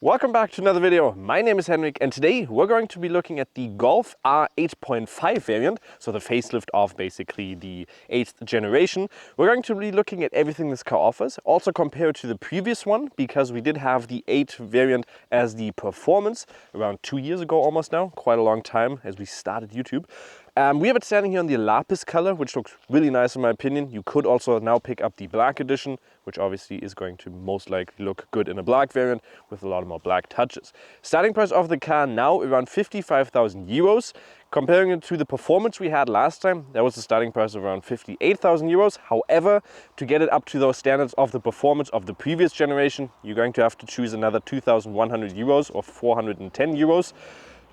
Welcome back to another video. My name is Henrik and today we're going to be looking at the Golf R 8.5 variant, so the facelift of basically the 8th generation. We're going to be looking at everything this car offers, also compared to the previous one, because we did have the 8 variant as the performance around 2 years ago almost now, quite a long time as we started YouTube. We have it standing here on the lapis color, which looks really nice in my opinion. You could also now pick up the black edition, which obviously is going to most likely look good in a black variant with a lot more black touches. Starting price of the car now around 55,000 euros. Comparing it to the performance we had last time, that was the starting price of around 58,000 euros. However, to get it up to those standards of the performance of the previous generation, you're going to have to choose another 2,100 euros or 410 euros.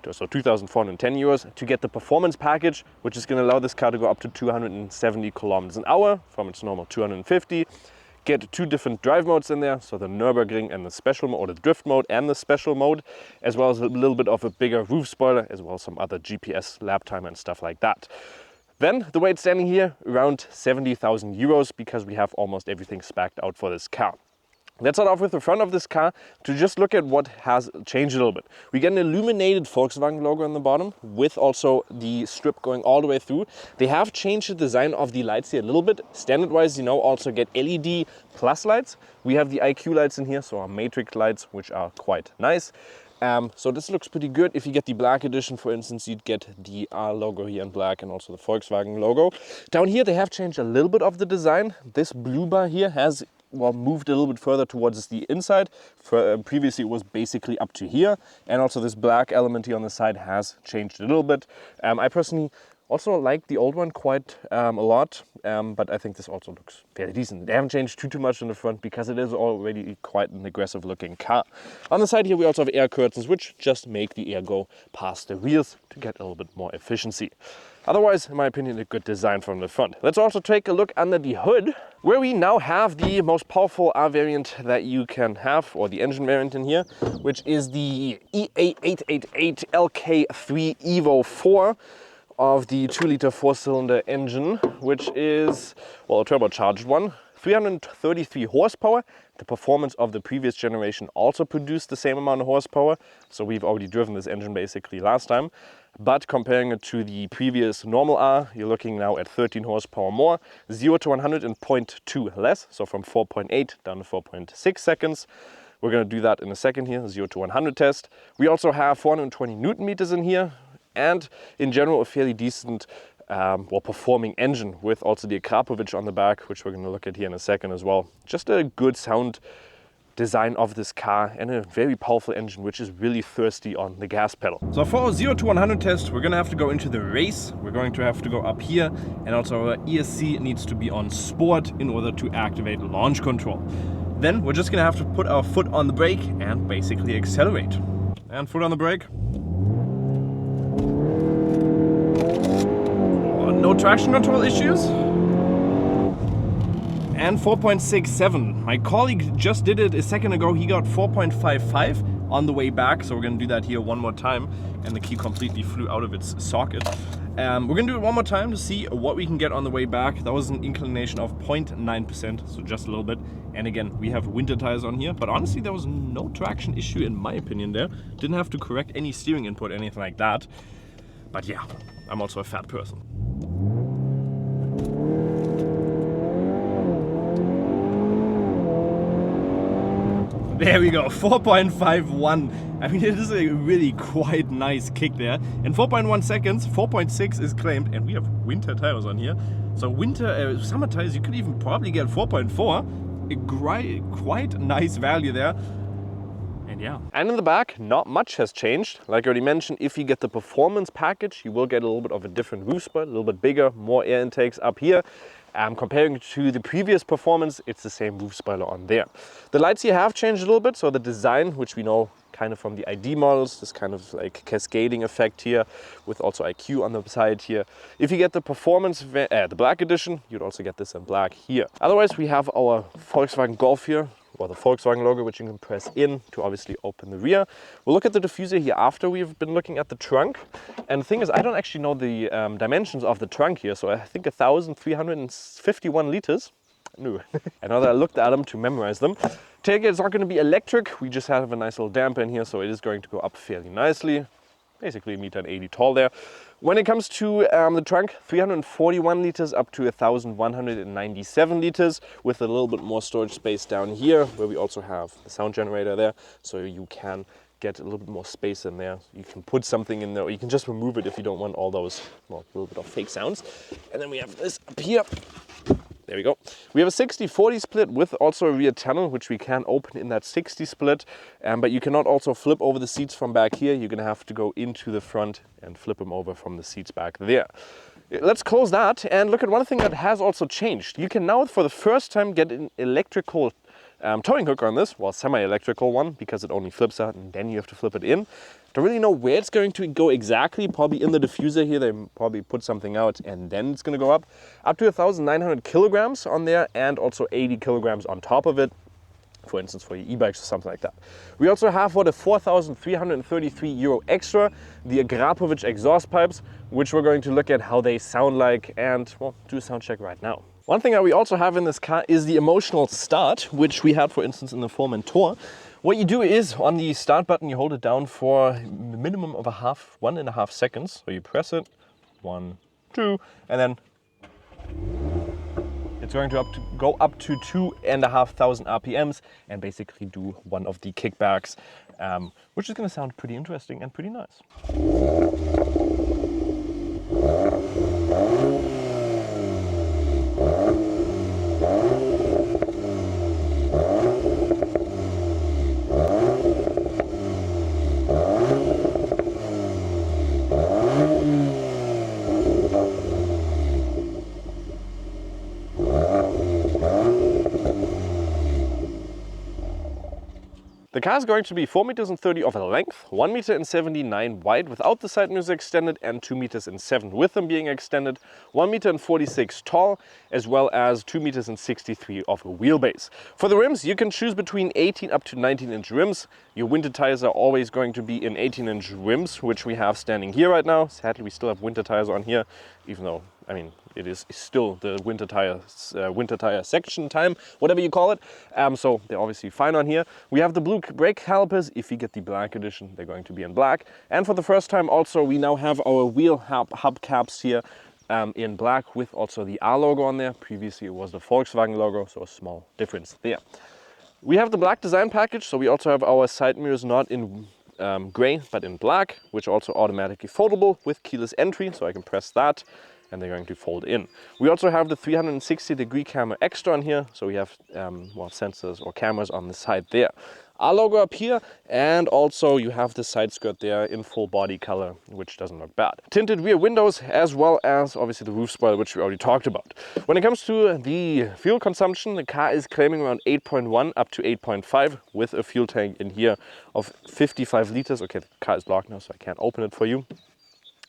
So 2,410 euros to get the performance package, which is going to allow this car to go up to 270 kilometers an hour from its normal 250. Get 2 different drive modes in there, so the Nürburgring and the special mode, or the drift mode and the special mode, as well as a little bit of a bigger roof spoiler, as well as some other GPS lap time and stuff like that. Then the way it's standing here, around 70,000 euros, because we have almost everything spec'd out for this car. Let's start off with the front of this car to just look at what has changed a little bit. We get an illuminated Volkswagen logo on the bottom with also the strip going all the way through. They have changed the design of the lights here a little bit. Standard wise, you know, also get LED plus lights. We have the IQ lights in here, so our matrix lights, which are quite nice. So this looks pretty good. If you get the black edition, for instance, you'd get the R logo here in black and also the Volkswagen logo. Down here, they have changed a little bit of the design. This blue bar here has moved a little bit further towards the inside. Previously it was basically up to here, and also this black element here on the side has changed a little bit. I personally also like the old one quite a lot, but I think this also looks fairly decent. They haven't changed too much in the front because it is already quite an aggressive looking car. On the side here we also have air curtains, which just make the air go past the wheels to get a little bit more efficiency. Otherwise, in my opinion, a good design from the front. Let's also take a look under the hood, where we now have the most powerful R variant that you can have, or the engine variant in here, which is the EA888 LK3 Evo 4 of the 2-liter 4-cylinder engine, which is, well, a turbocharged one. 333 horsepower. The performance of the previous generation also produced the same amount of horsepower, so we've already driven this engine basically last time. But comparing it to the previous normal R, you're looking now at 13 horsepower more, 0 to 100 in 0.2 less, so from 4.8 down to 4.6 seconds. We're going to do that in a second here, 0 to 100 test. We also have 420 Newton meters in here, and in general a fairly decent performing engine with also the Akrapovic on the back, which we're going to look at here in a second as well. Just a good sound design of this car and a very powerful engine, which is really thirsty on the gas pedal. So for our 0 to 100 test, we're going to have to go into the race. We're going to have to go up here, and also our ESC needs to be on sport in order to activate launch control. Then we're just going to have to put our foot on the brake and basically accelerate. And foot on the brake. No traction control issues. And 4.67. My colleague just did it a second ago. He got 4.55 on the way back. So we're going to do that here one more time. And the key completely flew out of its socket. We're going to do it one more time to see what we can get on the way back. That was an inclination of 0.9%, so just a little bit. And again, we have winter tires on here. But honestly, there was no traction issue in my opinion there. Didn't have to correct any steering input, anything like that. But yeah, I'm also a fat person. There we go, 4.51. I mean, it is a really quite nice kick there. In 4.1 seconds, 4.6 is claimed, and we have winter tires on here. So summer tires, you could even probably get 4.4. A quite nice value there. And yeah. And in the back, not much has changed. Like I already mentioned, if you get the performance package, you will get a little bit of a different roof spoiler, a little bit bigger, more air intakes up here. Comparing to the previous performance, it's the same roof spoiler on there. The lights here have changed a little bit, so the design, which we know kind of from the ID models, this kind of like cascading effect here with also IQ on the side here. If you get the performance, the black edition, you'd also get this in black here. Otherwise, we have our Volkswagen Golf here, or the Volkswagen logo, which you can press in to obviously open the rear. We'll look at the diffuser here after we've been looking at the trunk. And the thing is, I don't actually know the dimensions of the trunk here, so I think 1,351 liters. new. And now that I looked at them to memorize them, tailgate is not going to be electric. We just have a nice little damper in here, so it is going to go up fairly nicely. Basically 1.80 meters tall there. When it comes to the trunk, 341 liters up to 1,197 liters with a little bit more storage space down here, where we also have the sound generator there, so you can get a little bit more space in there. You can put something in there, or you can just remove it if you don't want all those, well, a little bit of fake sounds. And then we have this up here. There we go. We have a 60-40 split with also a rear tunnel, which we can open in that 60 split. But you cannot also flip over the seats from back here. You're going to have to go into the front and flip them over from the seats back there. Let's close that and look at one thing that has also changed. You can now, for the first time, get an electrical towing hook on this, well, semi-electrical one, because it only flips out and then you have to flip it in. Don't really know where it's going to go exactly. Probably in the diffuser here, they probably put something out and then it's going to go up to 1,900 kilograms on there, and also 80 kilograms on top of it, for instance for your e-bikes or something like that. We also have for the 4,333 euro extra, the Agrapovic exhaust pipes, which we're going to look at how they sound like and, well, do a sound check right now. One thing that we also have in this car is the emotional start, which we had, for instance, in the Formentor. What you do is, on the start button, you hold it down for a minimum of 1.5 seconds. So you press it, 1, 2, and then it's going to go up to 2,500 RPMs and basically do one of the kickbacks, which is going to sound pretty interesting and pretty nice. The car is going to be 4.30 meters of length, 1.79 meters wide without the side mirrors extended, and 2.7 meters with them being extended, 1.46 meters tall, as well as 2.63 meters of a wheelbase. For the rims, you can choose between 18 up to 19-inch rims. Your winter tires are always going to be in 18-inch rims, which we have standing here right now. Sadly, we still have winter tires on here, even though, I mean, it is still the winter tire section time, whatever you call it. So they're obviously fine on here. We have the blue brake calipers. If you get the black edition, they're going to be in black. And for the first time also, we now have our wheel hubcaps here in black with also the R logo on there. Previously it was the Volkswagen logo, so a small difference there. We have the black design package, so we also have our side mirrors not in gray, but in black, which are also automatically foldable with keyless entry, so I can press that and they're going to fold in. We also have the 360-degree camera extra on here, so we have well, sensors or cameras on the side there. Our logo up here, and also you have the side skirt there in full body color, which doesn't look bad. Tinted rear windows, as well as obviously the roof spoiler, which we already talked about. When it comes to the fuel consumption, the car is claiming around 8.1 up to 8.5 with a fuel tank in here of 55 liters. Okay, the car is locked now, so I can't open it for you.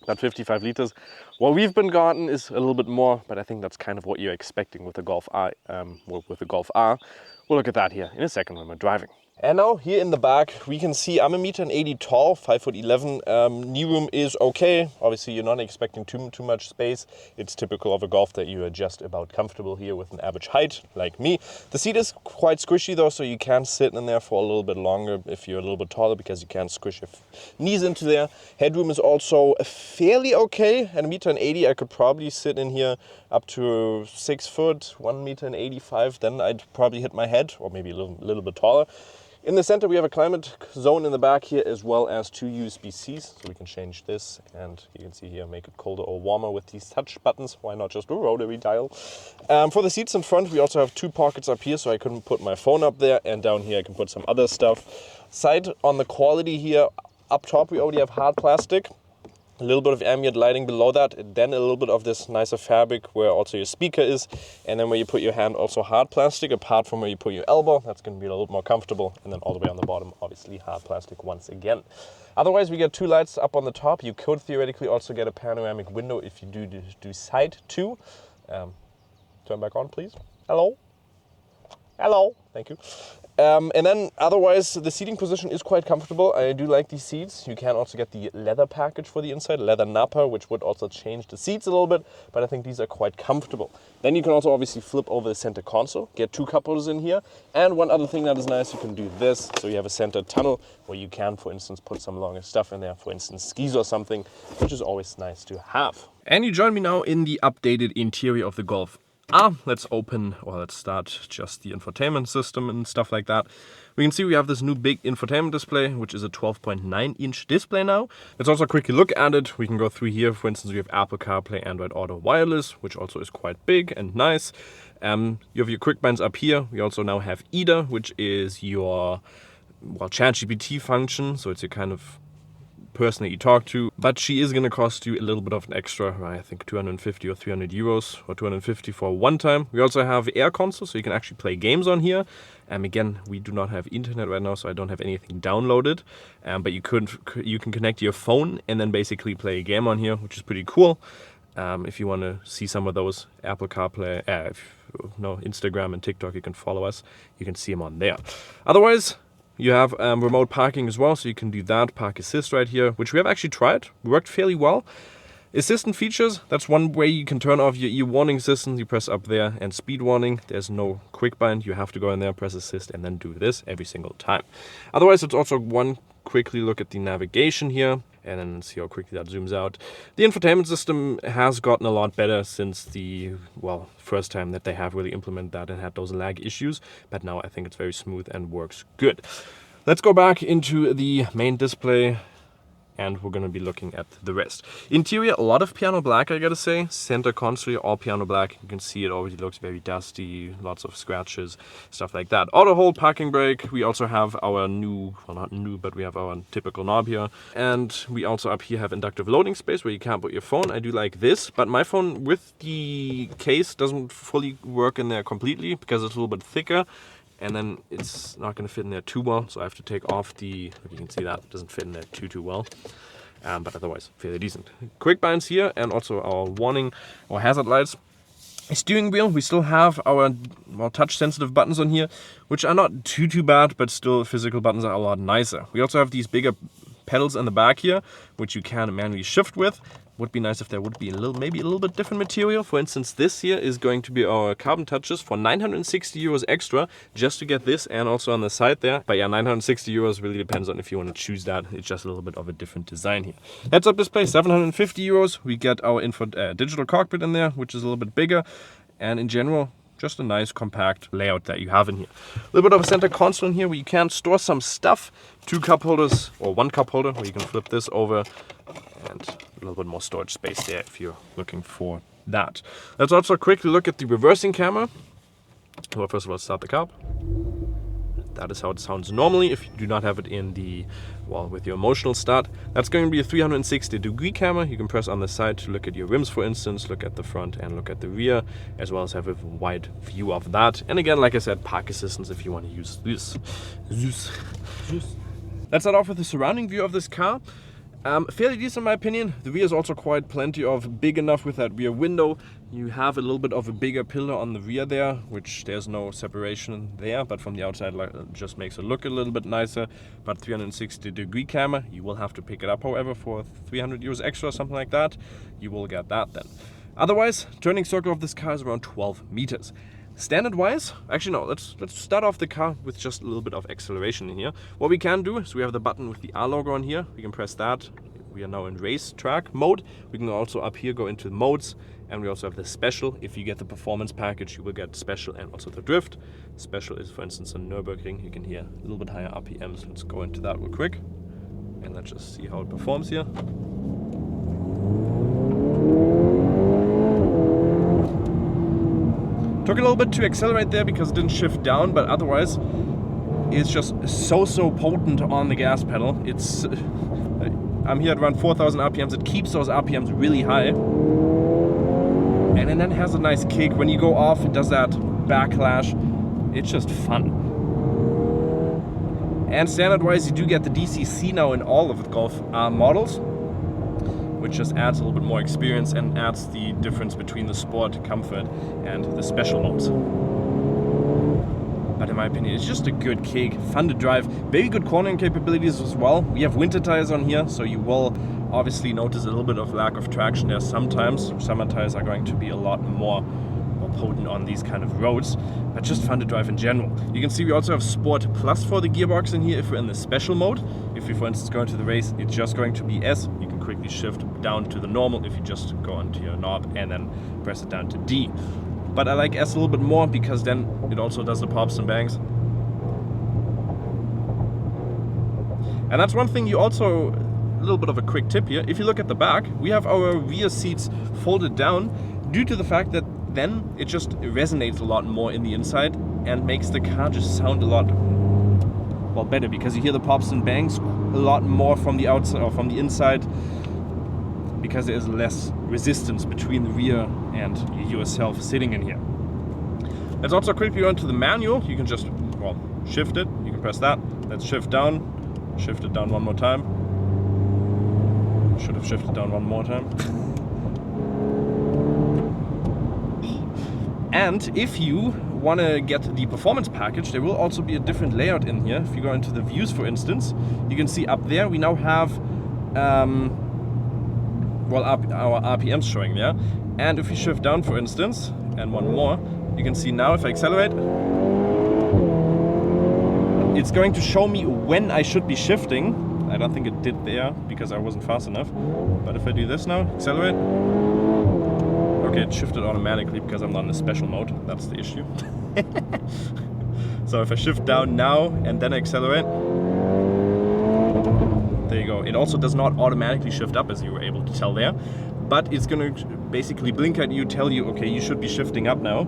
About 55 liters. What we've been gotten is a little bit more, but I think that's kind of what you're expecting with the Golf R. With the Golf R. We'll look at that here in a second when we're driving. And now here in the back, we can see I'm 1.80 meters tall, 5'11". Knee room is okay. Obviously, you're not expecting too much space. It's typical of a Golf that you are just about comfortable here with an average height, like me. The seat is quite squishy though, so you can sit in there for a little bit longer if you're a little bit taller, because you can squish your knees into there. Headroom is also fairly okay. At 1.80 meters, I could probably sit in here up to 6 foot, 1.85 meters. Then I'd probably hit my head, or maybe a little bit taller. In the center, we have a climate zone in the back here, as well as 2 USB-Cs, so we can change this, and you can see here, make it colder or warmer with these touch buttons. Why not just a rotary dial? For the seats in front, we also have 2 pockets up here, so I can put my phone up there, and down here I can put some other stuff. Side on the quality here, up top we already have hard plastic. A little bit of ambient lighting below that, then a little bit of this nicer fabric where also your speaker is, and then where you put your hand also hard plastic, apart from where you put your elbow. That's going to be a little more comfortable, and then all the way on the bottom obviously hard plastic once again. Otherwise, we get 2 lights up on the top. You could theoretically also get a panoramic window if you do side 2. Turn back on, please. Hello. Hello. Thank you. And then otherwise, the seating position is quite comfortable. I do like these seats. You can also get the leather package for the inside, leather nappa, which would also change the seats a little bit, but I think these are quite comfortable. Then you can also obviously flip over the center console, get 2 cup holders in here. And one other thing that is nice, you can do this. So you have a center tunnel where you can, for instance, put some longer stuff in there, for instance, skis or something, which is always nice to have. And you join me now in the updated interior of the Golf. Let's start just the infotainment system and stuff like that. We can see we have this new big infotainment display, which is a 12.9-inch display now. Let's also quickly look at it. We can go through here. For instance, we have Apple CarPlay, Android Auto Wireless, which also is quite big and nice. You have your quick binds up here. We also now have Ida, which is your ChatGPT function. So it's your kind of person that you talk to, but she is going to cost you a little bit of an extra, I think 250 or 300 euros, or 250 for one time. We also have Air Console, so you can actually play games on here. Again, we do not have internet right now, so I don't have anything downloaded, but you can connect your phone and then basically play a game on here, which is pretty cool. If you want to see some of those Apple CarPlay, Instagram and TikTok, you can follow us. You can see them on there. Otherwise, you have remote parking as well, so you can do that. Park Assist right here, which we have actually tried. Worked fairly well. Assistant features, that's one way you can turn off your warning assistant. You press up there, and speed warning. There's no quick bind. You have to go in there, press assist, and then do this every single time. Otherwise, it's also one quickly look at the navigation here, and then see how quickly that zooms out. The infotainment system has gotten a lot better since the, first time that they have really implemented that and had those lag issues. But now I think it's very smooth and works good. Let's go back into the main display, and we're going to be looking at the rest. Interior, a lot of piano black, I gotta say. Center console, all piano black. You can see it already looks very dusty, lots of scratches, stuff like that. Auto hold, parking brake. We also have our new, not new, but we have our typical knob here. And we also up here have inductive loading space where you can't put your phone. I do like this, but my phone with the case doesn't fully work in there completely because it's a little bit thicker. And then it's not going to fit in there too well, so I have to take off the, you can see that, it doesn't fit in there too well. But otherwise, fairly decent. Quick binds here, and also our warning, or hazard lights. Steering wheel, we still have our touch-sensitive buttons on here, which are not too bad, but still physical buttons are a lot nicer. We also have these bigger pedals in the back here, which you can manually shift with. Would be nice if there would be maybe a little bit different material. For instance, this here is going to be our carbon touches for 960 euros extra, just to get this, and also on the side there. But yeah, 960 euros really depends on if you want to choose that. It's just a little bit of a different design here. Heads-up display, 750 euros. We get our digital cockpit in there, which is a little bit bigger. And in general, just a nice compact layout that you have in here. A little bit of a center console in here where you can store some stuff. 2 cup holders, or 1 cup holder, where you can flip this over. And a little bit more storage space there if you're looking for that. Let's also quickly look at the reversing camera. Well, first of all, start the car. That is how it sounds normally if you do not have it in the, with your emotional start. That's going to be a 360-degree camera. You can press on the side to look at your rims, for instance, look at the front and look at the rear, as well as have a wide view of that. And again, like I said, park assistance if you want to use this. Let's start off with the surrounding view of this car. Fairly decent in my opinion. The rear is also quite plenty of big enough with that rear window. You have a little bit of a bigger pillar on the rear there, which there's no separation there, but from the outside just makes it look a little bit nicer. But 360-degree camera, you will have to pick it up, however, for 300 euros extra or something like that. You will get that then. Otherwise, turning circle of this car is around 12 meters. Standard wise, actually no, let's start off the car with just a little bit of acceleration in here. What we can do is we have the button with the R logo on here. We can press that. We are now in race track mode. We can also up here go into modes, and we also have the special. If you get the performance package, you will get special and also the drift. Special is, for instance, a Nürburgring. You can hear a little bit higher RPMs. Let's go into that real quick, and let's just see how it performs here. Took a little bit to accelerate there because it didn't shift down, but otherwise it's just so potent on the gas pedal. It's I'm here at around 4,000 RPMs. It keeps those RPMs really high, and then has a nice kick. When you go off, it does that backlash. It's just fun. And standard wise, you do get the DCC now in all of the Golf R models, which just adds a little bit more experience and adds the difference between the sport, comfort, and the special modes. but in my opinion, it's just a good kick, fun to drive, very good cornering capabilities as well. We have winter tires on here, so you will obviously notice a little bit of lack of traction there sometimes. Summer tires are going to be a lot more potent on these kind of roads, but just fun to drive in general. You can see we also have Sport Plus for the gearbox in here if we're in the special mode. If we, for instance, go into the race, it's just going to be S. You can quickly shift down to the normal if you just go onto your knob and then press it down to D. But I like S a little bit more because then it also does the pops and bangs. And that's one thing you also, a little bit of a quick tip here, if you look at the back, we have our rear seats folded down due to the fact that then it just resonates a lot more in the inside and makes the car just sound a lot, well, better, because you hear the pops and bangs a lot more from the outside or from the inside, because there is less resistance between the rear and yourself sitting in here. Let's also quickly go into the manual. You can just, well, shift it. You can press that. Let's shift down. Shift it down one more time. Should have shifted down one more time. And if you want to get the performance package, there will also be a different layout in here. If you go into the views, for instance, you can see up there we now have well, our RPMs showing there. And if we shift down, for instance, and one more, you can see now if I accelerate, it's going to show me when I should be shifting. I don't think it did there because I wasn't fast enough. But if I do this now, accelerate, okay, it shifted automatically because I'm not in a special mode. That's the issue. So if I shift down now and then accelerate, there you go. It also does not automatically shift up, as you were able to tell there, but it's going to basically blink at you, tell you, okay, you should be shifting up now,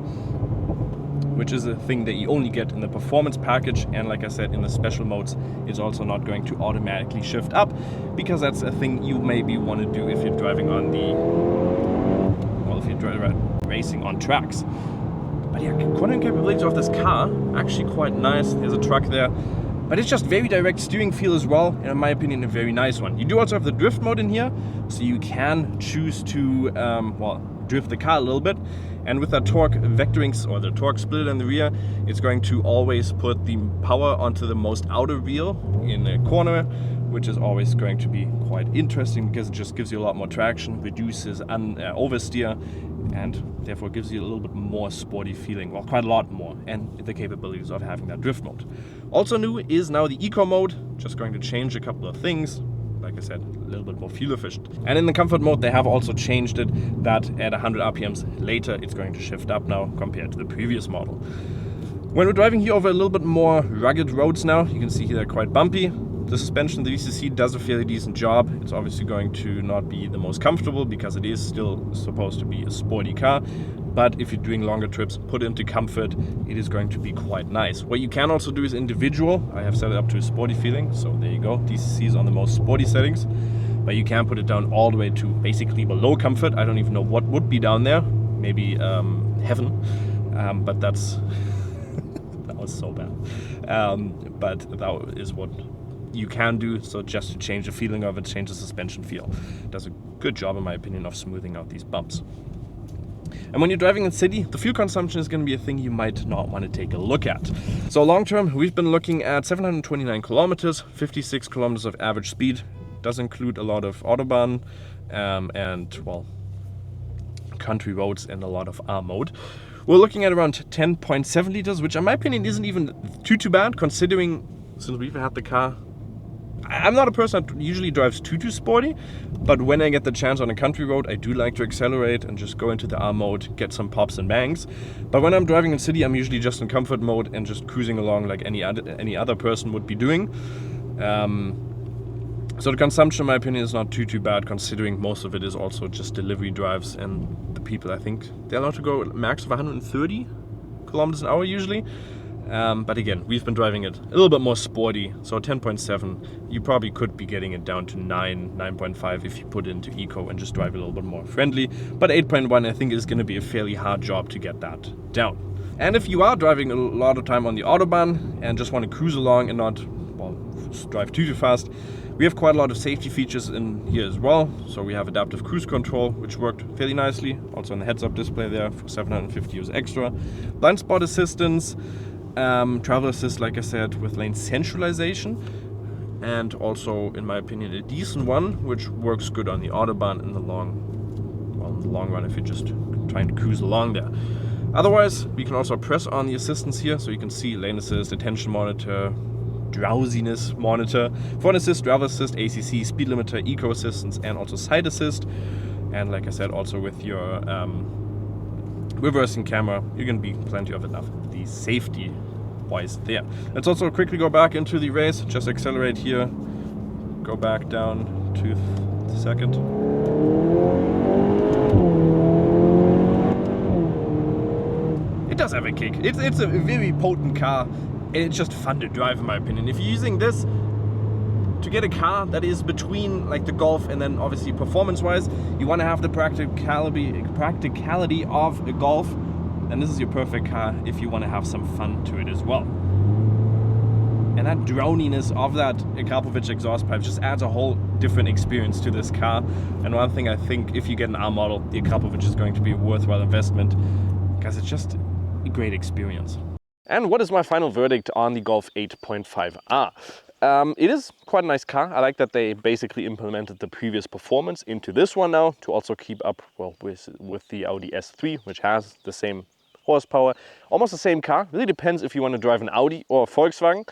which is a thing that you only get in the performance package. And like I said, in the special modes, it's also not going to automatically shift up, because that's a thing you maybe want to do if you're driving on the, well, if you're racing on tracks. But yeah, cornering capabilities of this car, actually quite nice. There's a truck there. But it's just very direct steering feel as well, and in my opinion, a very nice one. You do also have the drift mode in here, so you can choose to, well, drift the car a little bit. And with that torque vectoring, or the torque split in the rear, it's going to always put the power onto the most outer wheel in a corner, which is always going to be quite interesting because it just gives you a lot more traction, reduces oversteer, and therefore gives you a little bit more sporty feeling, well, quite a lot more, and the capabilities of having that drift mode. Also new is now the eco mode, just going to change a couple of things. Like I said, a little bit more fuel efficient. And in the comfort mode, they have also changed it that at 100 RPMs later, it's going to shift up now compared to the previous model. When we're driving here over a little bit more rugged roads now, you can see here they're quite bumpy. The suspension, the VCC, does a fairly decent job. It's obviously going to not be the most comfortable because it is still supposed to be a sporty car. But if you're doing longer trips, put it into comfort, it is going to be quite nice. What you can also do is individual. I have set it up to a sporty feeling, so there you go. DCC is on the most sporty settings. But you can put it down all the way to basically below comfort. I don't even know what would be down there. Maybe heaven. But that's... that was so bad. But that is what you can do, so just to change the feeling of it, change the suspension feel. It does a good job, in my opinion, of smoothing out these bumps. And when you're driving in city, the fuel consumption is going to be a thing you might not want to take a look at. So long term, we've been looking at 729 kilometers, 56 kilometers of average speed. Does include a lot of Autobahn and, well, country roads and a lot of R mode. We're looking at around 10.7 liters, which in my opinion isn't even too bad, considering since we've had the car. I'm not a person that usually drives too sporty, but when I get the chance on a country road, I do like to accelerate and just go into the R mode, get some pops and bangs. But when I'm driving in city, I'm usually just in comfort mode and just cruising along like any other person would be doing. So the consumption, in my opinion, is not too bad, considering most of it is also just delivery drives, and the people, I think, they're allowed to go a max of 130 kilometers an hour usually. But again, we've been driving it a little bit more sporty, so 10.7, you probably could be getting it down to 9.5 if you put it into eco and just drive a little bit more friendly. But 8.1, I think, is going to be a fairly hard job to get that down. And if you are driving a lot of time on the Autobahn and just want to cruise along and not, well, drive too fast, we have quite a lot of safety features in here as well. So we have adaptive cruise control, which worked fairly nicely. Also on the heads-up display there for 750 euros extra. Blind spot assistance. Travel assist, like I said, with lane centralization, and also, in my opinion, a decent one, which works good on the Autobahn in the long run if you're just trying to cruise along there. Otherwise, we can also press on the assistance here, so you can see lane assist, attention monitor, drowsiness monitor, front assist, driver assist, ACC, speed limiter, eco assistance, and also side assist. And like I said, also with your reversing camera, you're going to be plenty of enough the safety wise there. Let's also quickly go back into the race, just accelerate here, go back down to the second. It does have a kick. It's a very potent car, and it's just fun to drive in my opinion. If you're using this to get a car that is between like the Golf and then obviously performance-wise, you want to have the practicality of a Golf, and this is your perfect car if you want to have some fun to it as well. And that droniness of that Akrapovic exhaust pipe just adds a whole different experience to this car. And one thing I think, if you get an R model, the Akrapovic is going to be a worthwhile investment, because it's just a great experience. And what is my final verdict on the Golf 8.5R? It is quite a nice car. I like that they basically implemented the previous performance into this one now to also keep up well with the Audi S3, which has the same horsepower, almost the same car. Really depends if you want to drive an Audi or a Volkswagen.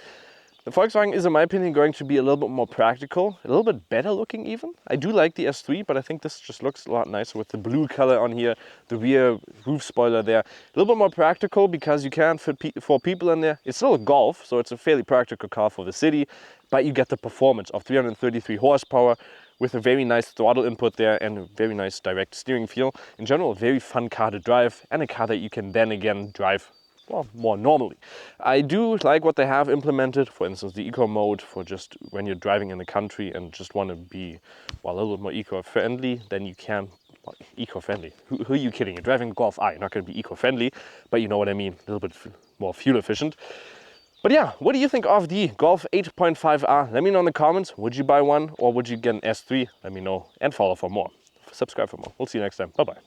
The Volkswagen is, in my opinion, going to be a little bit more practical, a little bit better looking even. I do like the S3, but I think this just looks a lot nicer with the blue color on here, the rear roof spoiler there. A little bit more practical because you can fit 4 people in there. It's still a Golf, so it's a fairly practical car for the city, but you get the performance of 333 horsepower with a very nice throttle input there and a very nice direct steering feel. In general, a very fun car to drive, and a car that you can then again drive well, more normally. I do like what they have implemented, for instance, the eco mode for just when you're driving in the country and just want to be well, a little bit more eco-friendly, then you can. Well, eco-friendly? Who are you kidding? You're driving a Golf I, you're not going to be eco-friendly, but you know what I mean, a little bit more fuel efficient. But yeah, what do you think of the Golf 8.5R? Let me know in the comments. Would you buy one or would you get an S3? Let me know and follow for more. Subscribe for more. We'll see you next time. Bye-bye.